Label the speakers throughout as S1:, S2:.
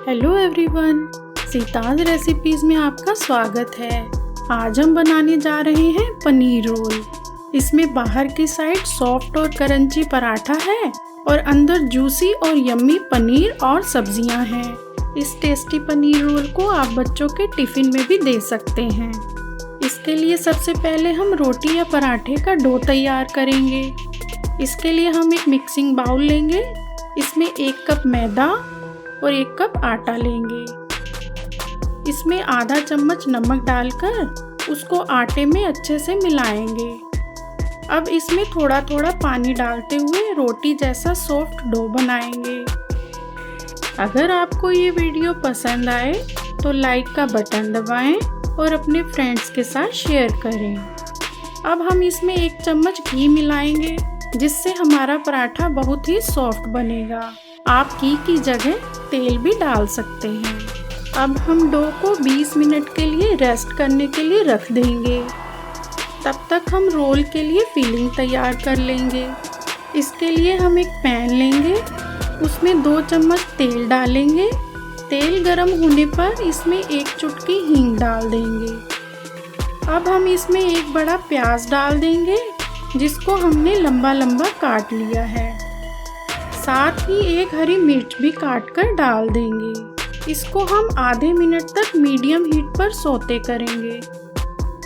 S1: Hello everyone, Sita's recipes में आपका स्वागत है। आज हम बनाने जा रहे हैं पनीर रोल। इसमें बाहर की साइड सॉफ्ट और क्रंची पराठा है और अंदर जूसी और यम्मी पनीर और सब्जियां हैं। इस टेस्टी पनीर रोल को आप बच्चों के टिफ़िन में भी दे सकते हैं। इसके लिए सबसे पहले हम रोटी या पराठे का डो तैयार करेंगे। इसके लिए हम एक मिक्सिंग बाउल लेंगे। इसमें 1 कप मैदा और 1 कप आटा लेंगे। इसमें आधा चम्मच नमक डालकर उसको आटे में अच्छे से मिलाएंगे। अब इसमें थोड़ा थोड़ा पानी डालते हुए रोटी जैसा सॉफ्ट डो बनाएंगे। अगर आपको ये वीडियो पसंद आए तो लाइक का बटन दबाएं और अपने फ्रेंड्स के साथ शेयर करें। अब हम इसमें 1 चम्मच घी मिलाएंगे, जिससे हमारा पराठा बहुत ही सॉफ्ट बनेगा। आप घी की जगह तेल भी डाल सकते हैं। अब हम डो को 20 मिनट के लिए रेस्ट करने के लिए रख देंगे। तब तक हम रोल के लिए फिलिंग तैयार कर लेंगे। इसके लिए हम एक पैन लेंगे, उसमें 2 चम्मच तेल डालेंगे। तेल गरम होने पर इसमें 1 चुटकी हींग डाल देंगे। अब हम इसमें 1 बड़ा प्याज डाल देंगे, जिसको हमने लंबा लंबा काट लिया है। साथ ही 1 हरी मिर्च भी काट कर डाल देंगे। इसको हम आधे मिनट तक मीडियम हीट पर सौते करेंगे।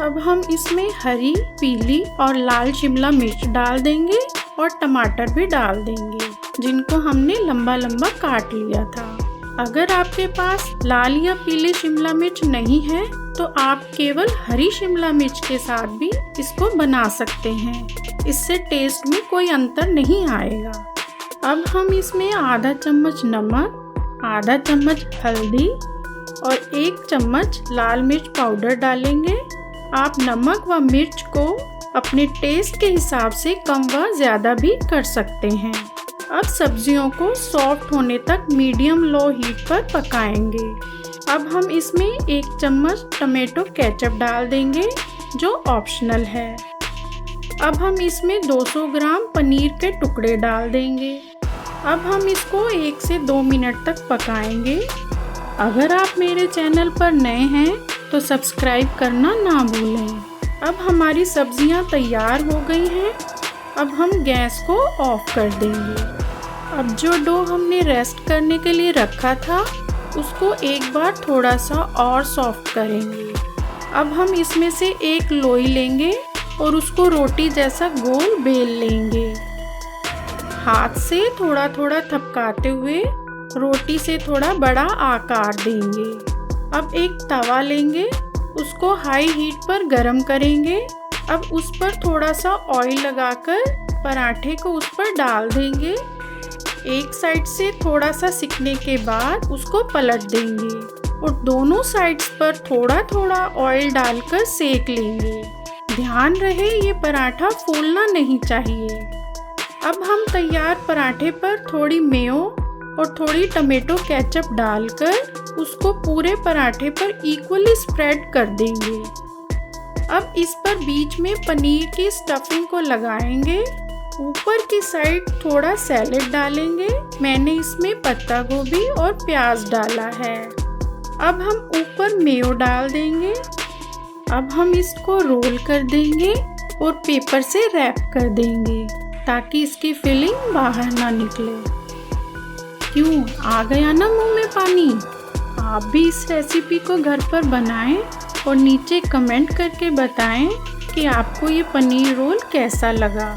S1: अब हम इसमें हरी, पीली और लाल शिमला मिर्च डाल देंगे और टमाटर भी डाल देंगे, जिनको हमने लंबा लंबा काट लिया था। अगर आपके पास लाल या पीली शिमला मिर्च नहीं है तो आप केवल हरी शिमला मिर्च के साथ भी इसको बना सकते हैं। इससे टेस्ट में कोई अंतर नहीं आएगा। अब हम इसमें आधा चम्मच नमक, आधा चम्मच हल्दी और 1 चम्मच लाल मिर्च पाउडर डालेंगे। आप नमक व मिर्च को अपने टेस्ट के हिसाब से कम व ज़्यादा भी कर सकते हैं। अब सब्जियों को सॉफ्ट होने तक मीडियम लो हीट पर पकाएंगे। अब हम इसमें 1 चम्मच टमाटो केचप डाल देंगे, जो ऑप्शनल है। अब हम इसमें 200 ग्राम पनीर के टुकड़े डाल देंगे। अब हम इसको 1 से 2 मिनट तक पकाएंगे। अगर आप मेरे चैनल पर नए हैं तो सब्सक्राइब करना ना भूलें। अब हमारी सब्जियां तैयार हो गई हैं। अब हम गैस को ऑफ कर देंगे। अब जो डो हमने रेस्ट करने के लिए रखा था, उसको एक बार थोड़ा सा और सॉफ्ट करेंगे। अब हम इसमें से 1 लोई लेंगे और उसको रोटी जैसा गोल बेल लेंगे। हाथ से थोड़ा थोड़ा थपकाते हुए रोटी से थोड़ा बड़ा आकार देंगे। अब एक तवा लेंगे, उसको हाई हीट पर गरम करेंगे। अब उस पर थोड़ा सा ऑयल लगाकर पराठे को उस पर डाल देंगे। एक साइड से थोड़ा सा सिकने के बाद उसको पलट देंगे और दोनों साइड्स पर थोड़ा थोड़ा ऑयल डालकर सेक लेंगे। ध्यान रहे ये पराठा फूलना नहीं चाहिए। अब हम तैयार पराठे पर थोड़ी मेयो और थोड़ी टमाटो केचप डालकर उसको पूरे पराठे पर इक्वली स्प्रेड कर देंगे। अब इस पर बीच में पनीर की स्टफिंग को लगाएंगे। ऊपर की साइड थोड़ा सैलेड डालेंगे। मैंने इसमें पत्ता गोभी और प्याज डाला है। अब हम ऊपर मेयो डाल देंगे। अब हम इसको रोल कर देंगे और पेपर से रैप कर देंगे, ताकि इसकी फिलिंग बाहर ना निकले। क्यों आ गया ना मुंह में पानी? आप भी इस रेसिपी को घर पर बनाएं और नीचे कमेंट करके बताएं कि आपको ये पनीर रोल कैसा लगा।